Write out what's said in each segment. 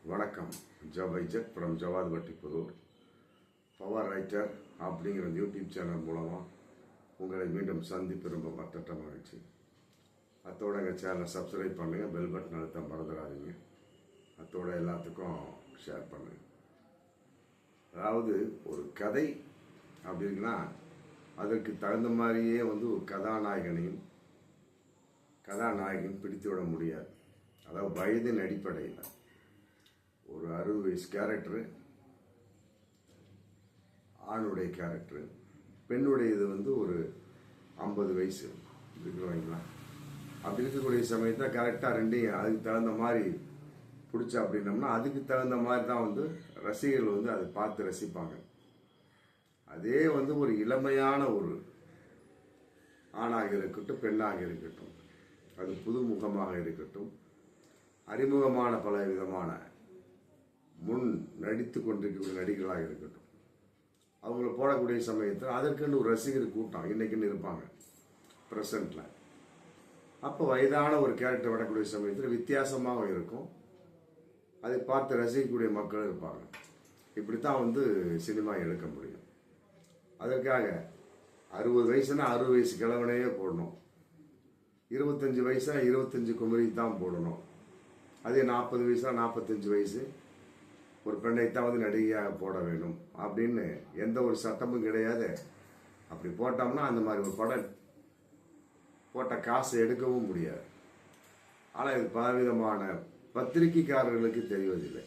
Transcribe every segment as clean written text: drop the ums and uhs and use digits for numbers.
வணக்கம். ஜவைஜட் from Javad Vattipudur. Power writer அப்படிங்கிற யூடியூப் சேனல் மூலமாக உங்களை மீண்டும் சந்திப்பு ரொம்ப மற்ற மகிழ்ச்சி. அத்தோட எங்கள் சேனலை சப்ஸ்கிரைப் பண்ணுங்கள், பெல் பட்டன் அழுத்த மறந்துடாதீங்க. அத்தோட எல்லாத்துக்கும் ஷேர் பண்ணுங்கள். அதாவது ஒரு கதை அப்படி இருக்குன்னா அதற்கு தகுந்த மாதிரியே ஒரு கதாநாயகன் பிடித்து விட முடியாது. அதாவது வயதின் அடிப்படையில் ஒரு 60 வயசு கேரக்டரு ஆணுடைய கேரக்டரு, பெண்ணுடையது ஒரு 50 வயசு இருக்குங்களா. அப்படி இருக்கக்கூடிய சமயத்தில் கரெக்டாக ரெண்டையும் அதுக்கு தகுந்த மாதிரி பிடிச்சா அப்படின்னம்னா அதுக்கு தகுந்த மாதிரி தான் ரசிகர்கள் அதை பார்த்து ரசிப்பாங்க. அதே ஒரு இளமையான ஒரு ஆணாக இருக்கட்டும், பெண்ணாக இருக்கட்டும், அது புதுமுகமாக இருக்கட்டும், அறிமுகமான பல விதமான முன் நடித்து கொண்டிருக்கக்கூடிய நடிகர்களாக இருக்கட்டும், அவங்கள போடக்கூடிய சமயத்தில் அதற்குன்னு ஒரு ரசிகர் கூட்டம் இன்னைக்குன்னு இருப்பாங்க ப்ரெசண்டில். அப்போ வயதான ஒரு கேரக்டர் விடக்கூடிய சமயத்தில் வித்தியாசமாக இருக்கும். அதை பார்த்து ரசிக்கக்கூடிய மக்கள் இருப்பாங்க. இப்படித்தான் சினிமா எடுக்க முடியும். அதற்காக 60 வயசுனா 60 வயசு கிழவனையே போடணும், 25 வயசுனா 25 குமரி தான் போடணும், அதே 40 வயசுனா 45 வயசு ஒரு பெண்ணைத்தான் நடிகையாக போட வேண்டும் அப்படின்னு எந்த ஒரு சட்டமும் கிடையாது. அப்படி போட்டோம்னா அந்த மாதிரி ஒரு படம் போட்ட காசு எடுக்கவும் முடியாது. ஆனால் இது பலவிதமான பத்திரிகைக்காரர்களுக்கு தெரிவதில்லை.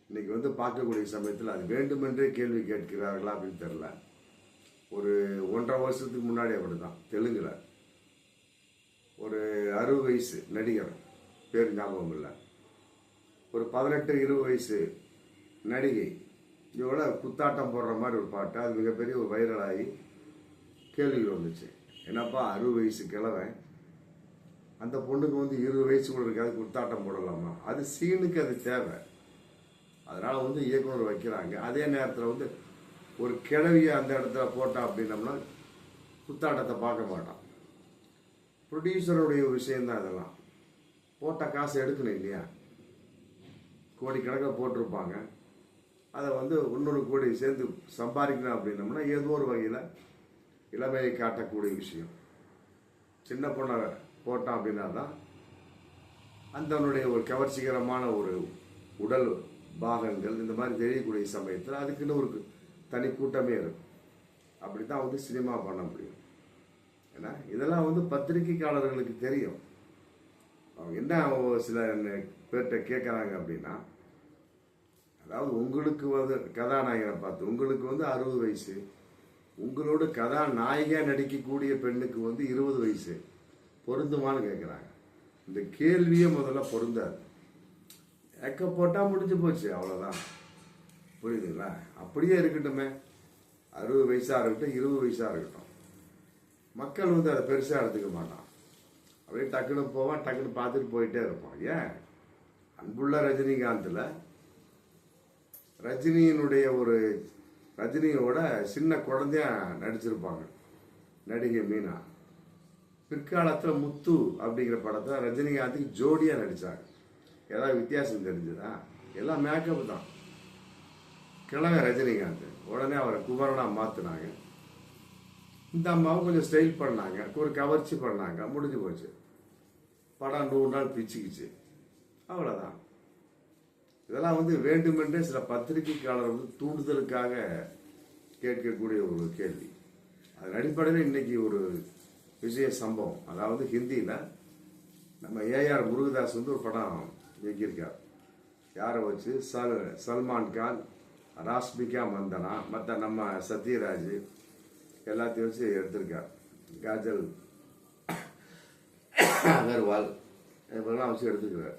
இன்னைக்கு பார்க்கக்கூடிய சமயத்தில் அது வேண்டுமென்றே கேள்வி கேட்கிறார்களா அப்படின்னு தெரியல. ஒரு 1.5 வருஷத்துக்கு முன்னாடி அப்படிதான் தெலுங்குல ஒரு 60 வயசு நடிகர், பேர் ஞாபகம் இல்லை, ஒரு 18-20 வயசு நடிகை இவங்கள குத்தாட்டம் போடுற மாதிரி ஒரு பாட்டு, அது மிகப்பெரிய ஒரு வைரலாகி கேள்விகள் வந்துச்சு. என்னப்பா 60 வயசு கிழவன், அந்த பொண்ணுக்கு 20 வயசு கூட இருக்காது, குத்தாட்டம் போடலாமா? அது சீனுக்கு அது தேவை. அதனால இயக்குனர் வைக்கிறாங்க. அதே நேரத்தில் ஒரு கிழவியை அந்த இடத்துல போட்டா அப்படின்னம்னா குத்தாட்டத்தை பார்க்க மாட்டான். ப்ரொடியூசருடைய விஷயம்தான் இதெல்லாம். போட்ட காசு எடுக்கணும் இல்லையா? கோடிக்கணக்கில் போட்டிருப்பாங்க. அதை இன்னொரு கோடி சேர்ந்து சம்பாதிக்கணும் அப்படின்னம்னா ஏதோ ஒரு வகையில் இளமையை காட்டக்கூடிய விஷயம். சின்ன பொண்ணை போட்டான் அப்படின்னா தான் அந்தனுடைய ஒரு கவர்ச்சிகரமான ஒரு உடல் பாகங்கள் இந்த மாதிரி தெரியக்கூடிய சமயத்தில் அதுக்குன்னு ஒரு தனி கூட்டமே இருக்கும். அப்படி தான் சினிமா பண்ண முடியும். ஏன்னா இதெல்லாம் பத்திரிகைக்காரர்களுக்கு தெரியும். அவங்க என்ன சில பேர்கிட்ட கேட்குறாங்க அப்படின்னா, அதாவது உங்களுக்கு கதாநாயகனை பார்த்து உங்களுக்கு 60 வயசு, உங்களோட கதாநாயகியாக நடிக்கக்கூடிய பெண்ணுக்கு 20 வயசு பொருந்துமான்னு கேட்குறாங்க. இந்த கேள்வியே முதல்ல பொருந்தாது. எக்க போட்டால் முடிஞ்சு போச்சு, அவ்வளோதான். புரியுதுங்களா? அப்படியே இருக்கட்டுமே, 60 வயசாக இருக்கட்டும், 20 வயசாக இருக்கட்டும், மக்கள் அதை பெருசாக எடுத்துக்க மாட்டான். அப்படியே டக்குன்னு போவான், டக்குன்னு பார்த்துட்டு போயிட்டே இருப்பான். ஏன்? அன்புள்ள ரஜினிகாந்தில் ரஜினியோட சின்ன குழந்தையா நடிச்சிருப்பாங்க நடிகை மீனா. பிற்காலத்தில் முத்து அப்படிங்கிற படத்தை ரஜினிகாந்துக்கு ஜோடியாக நடித்தாங்க. ஏதாவது வித்தியாசம் தெரிஞ்சுதா? எல்லாம் மேக்கப் தான். கிழமை ரஜினிகாந்த் உடனே அவரை குமரனா மாற்றினாங்க. இந்த அம்மாவும் கொஞ்சம் ஸ்டைல் பண்ணாங்க, ஒரு கவர்ச்சி பண்ணாங்க, முடிஞ்சு போச்சு. படம் 100 நாள் பிச்சுக்குச்சு, அவ்வளோதான். இதெல்லாம் வேண்டுமென்றே சில பத்திரிகைக்காரர் தூண்டுதலுக்காக கேட்கக்கூடிய ஒரு கேள்வி. அதன் அடிப்படையில் இன்னைக்கு ஒரு விஷய சம்பவம். அதாவது ஹிந்தியில் நம்ம ஏஆர் முருகதாஸ் ஒரு படம் இயக்கியிருக்கார். யாரை வச்சு? சல்மான் கான், ராஷ்மிகா மந்தனா, மற்ற நம்ம சத்யராஜ் எல்லாத்தையும் வச்சு எடுத்திருக்கார். காஜல் அகர்வால் இவங்கெல்லாம் வச்சு எடுத்துக்கிறார்.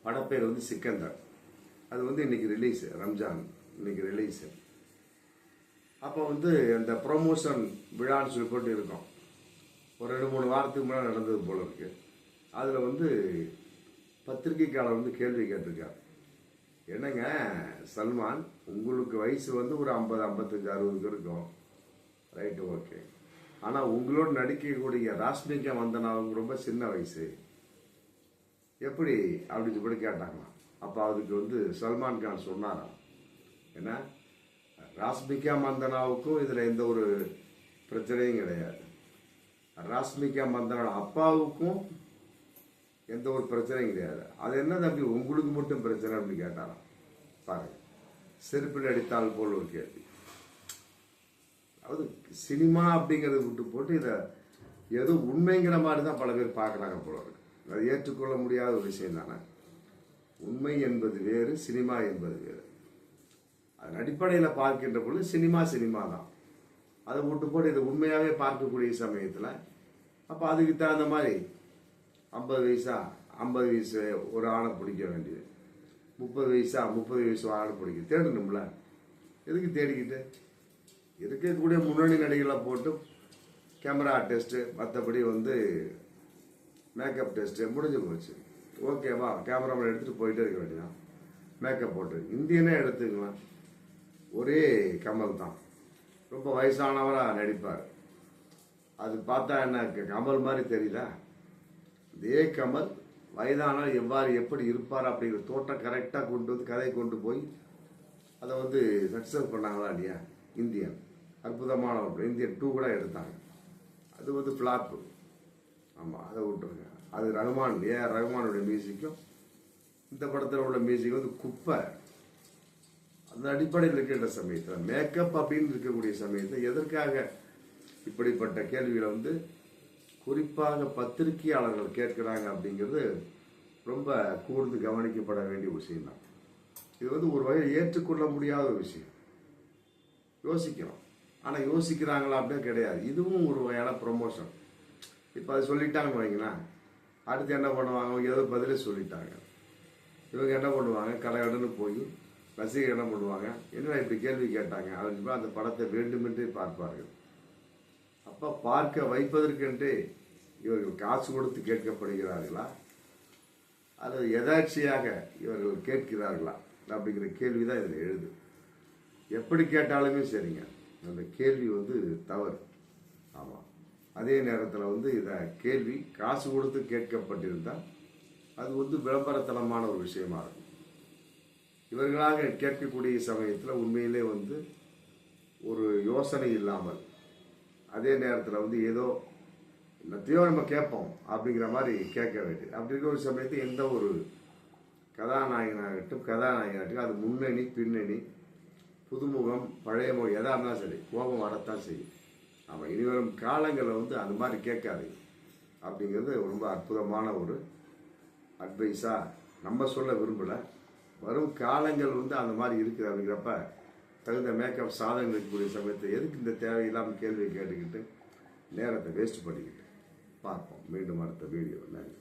படப்பேர் சிக்கந்தர். அது இன்னைக்கு ரிலீஸ், ரம்ஜான் இன்னைக்கு ரிலீஸ். அப்போ அந்த ப்ரொமோஷன் விழான்னு சொல்லி போட்டு இருக்கோம். ஒரு 2-3 வாரத்துக்கு முன்னாடி நடந்தது போல இருக்கு. அதில் பத்திரிகைக்காரர் கேள்வி கேட்டிருக்கார். என்னங்க சல்மான், உங்களுக்கு வயசு ஒரு 50, 55, 60 இருக்கும், ரைட்டு, ஓகே. ஆனால் உங்களோட நடிக்கக்கூடிய ராஷ்மிகா மந்தனா ரொம்ப சின்ன வயசு, எப்படி அப்படின்னு சொல்லி கேட்டாங்களாம். அப்போ அதுக்கு வந்து சல்மான் கான் சொன்னாராம், ஏன்னா ராஷ்மிகா மந்தனாவுக்கும் இதில் எந்த ஒரு பிரச்சனையும் கிடையாது, ராஷ்மிகா மந்தனோட அப்பாவுக்கும் எந்த ஒரு பிரச்சனையும் கிடையாது, அது என்ன தம்பி உங்களுக்கு மட்டும் பிரச்சனை அப்படின்னு கேட்டாராம். பாருங்க, செருப்பில் அடித்தால் போல் ஒரு கேள்வி. அதாவது சினிமா அப்படிங்கிறத விட்டு போட்டு இதை ஏதோ உண்மைங்கிற மாதிரி தான் பல பேர் பார்க்குறாங்க போல இருக்கு. அது ஏற்றுக்கொள்ள முடியாத ஒரு விஷயம் தானே. உண்மை என்பது வேறு, சினிமா என்பது வேறு. அதன் அடிப்படையில் பார்க்கின்ற பொழுது சினிமா சினிமா தான். அதை விட்டு போட்டு இதை உண்மையாகவே பார்க்கக்கூடிய சமயத்தில் அப்போ அதுக்கு தகுந்த மாதிரி 50 வயசா 50 வயசு ஒரு ஆணை பிடிக்க வேண்டியது, 30 வயசா 30 வயசு ஆணை பிடிக்க தேடணும்ல. எதுக்கு தேடிக்கிட்டு இருக்கக்கூடிய முன்னணி நடிகளை போட்டு கேமரா டெஸ்ட்டு, மற்றபடி வந்து மேக்கப் டெஸ்ட்டு முடிஞ்சு போச்சு. ஓகேவா, கேமராமேன் எடுத்துகிட்டு போயிட்டே இருக்க வேண்டியதான். மேக்கப் போட்டு இந்தியனே எடுத்துக்கலாம், ஒரே கமல் தான் ரொம்ப வயசானவராக நடிப்பார். அது பார்த்தா என்ன கமல் மாதிரி தெரியுதா? இதே கமல் வயதானால் எவ்வாறு எப்படி இருப்பார் அப்படிங்கிற தோட்டம் கரெக்டாக கொண்டு வந்து கதையை கொண்டு போய் அதை வந்து சக்ஸஸ் பண்ணாங்களா இல்லையா? இந்தியன் அற்புதமான ஒரு இந்தியன் 2 கூட எடுத்தாங்க, அது வந்து ஃப்ளாப்பு. ஆமாம், அதை விட்டுருங்க. அது ரகுமான், ஏஆர் ரகுமானுடைய மியூசிக்கும் இந்த படத்தில் உள்ள மியூசிக் வந்து குப்பை. அந்த அடிப்படையில் இருக்கின்ற சமயத்தில் மேக்கப் அப்படின்னு இருக்கக்கூடிய சமயத்தில் எதற்காக இப்படிப்பட்ட கேள்விகளை வந்து குறிப்பாக பத்திரிகையாளர்கள் கேட்குறாங்க அப்படிங்கிறது ரொம்ப கூர்ந்து கவனிக்கப்பட வேண்டிய விஷயம் தான். இது வந்து ஒரு வகையில் ஏற்றுக்கொள்ள முடியாத ஒரு விஷயம். யோசிக்கிறோம், ஆனால் யோசிக்கிறாங்களா அப்படின்னு கிடையாது. இதுவும் ஒரு வகையான ப்ரொமோஷன். இப்போ அது சொல்லிட்டாங்கன்னு வைங்களேன், அடுத்து என்ன பண்ணுவாங்க, அவங்க ஏதோ பதிலே சொல்லிட்டாங்க, இவங்க என்ன பண்ணுவாங்க, கடன்னு போய் ரசிகர் என்ன பண்ணுவாங்க, என்னடா இப்படி கேள்வி கேட்டாங்க அப்படின்னு அந்த படத்தை வேண்டுமென்றே பார்ப்பார்கள். அப்போ பார்க்க வைப்பதற்கென்றே இவர்கள் காசு கொடுத்து கேட்கப்படுகிறார்களா அல்லது எதாட்சியாக இவர்கள் கேட்கிறார்களா அப்படிங்கிற கேள்வி தான் இதில் எழுது. எப்படி கேட்டாலுமே சரிங்க, அந்த கேள்வி வந்து தவறு. ஆமாம், அதே நேரத்தில் வந்து இதை கேள்வி காசு கொடுத்து கேட்கப்பட்டிருந்தால் அது வந்து விளம்பரத்தனமான ஒரு விஷயமா இருக்கும். இவர்களாக கேட்கக்கூடிய சமயத்தில் உண்மையிலே வந்து ஒரு யோசனை இல்லாமல், அதே நேரத்தில் வந்து ஏதோ என்னத்தையோ நம்ம கேட்போம் அப்படிங்கிற மாதிரி கேட்க வேண்டியது. அப்படி இருக்கிற ஒரு சமயத்தில் எந்த ஒரு கதாநாயகனாகட்டும் அது முன்னணி பின்னணி புதுமுகம் பழைய முகம் எதாக இருந்தாலும் சரி கோபம் வரத்தான் செய்யும். ஆமாம், இனிவரும் காலங்களில் வந்து அந்த மாதிரி கேட்காது அப்படிங்கிறது ரொம்ப அற்புதமான ஒரு அட்வைஸாக நம்ம சொல்ல விரும்பலை. வரும் காலங்கள் வந்து அந்த மாதிரி இருக்குது அப்படிங்கிறப்ப தகுந்த மேக்கப் சாதனை இருக்கக்கூடிய சமயத்தை எதுக்கு இந்த தேவையில்லாமல் கேள்வியை கேட்டுக்கிட்டு நேரத்தை வேஸ்ட் பண்ணிக்கிட்டு பார்ப்போம். மீண்டும் அடுத்த வீடியோ. நன்றி.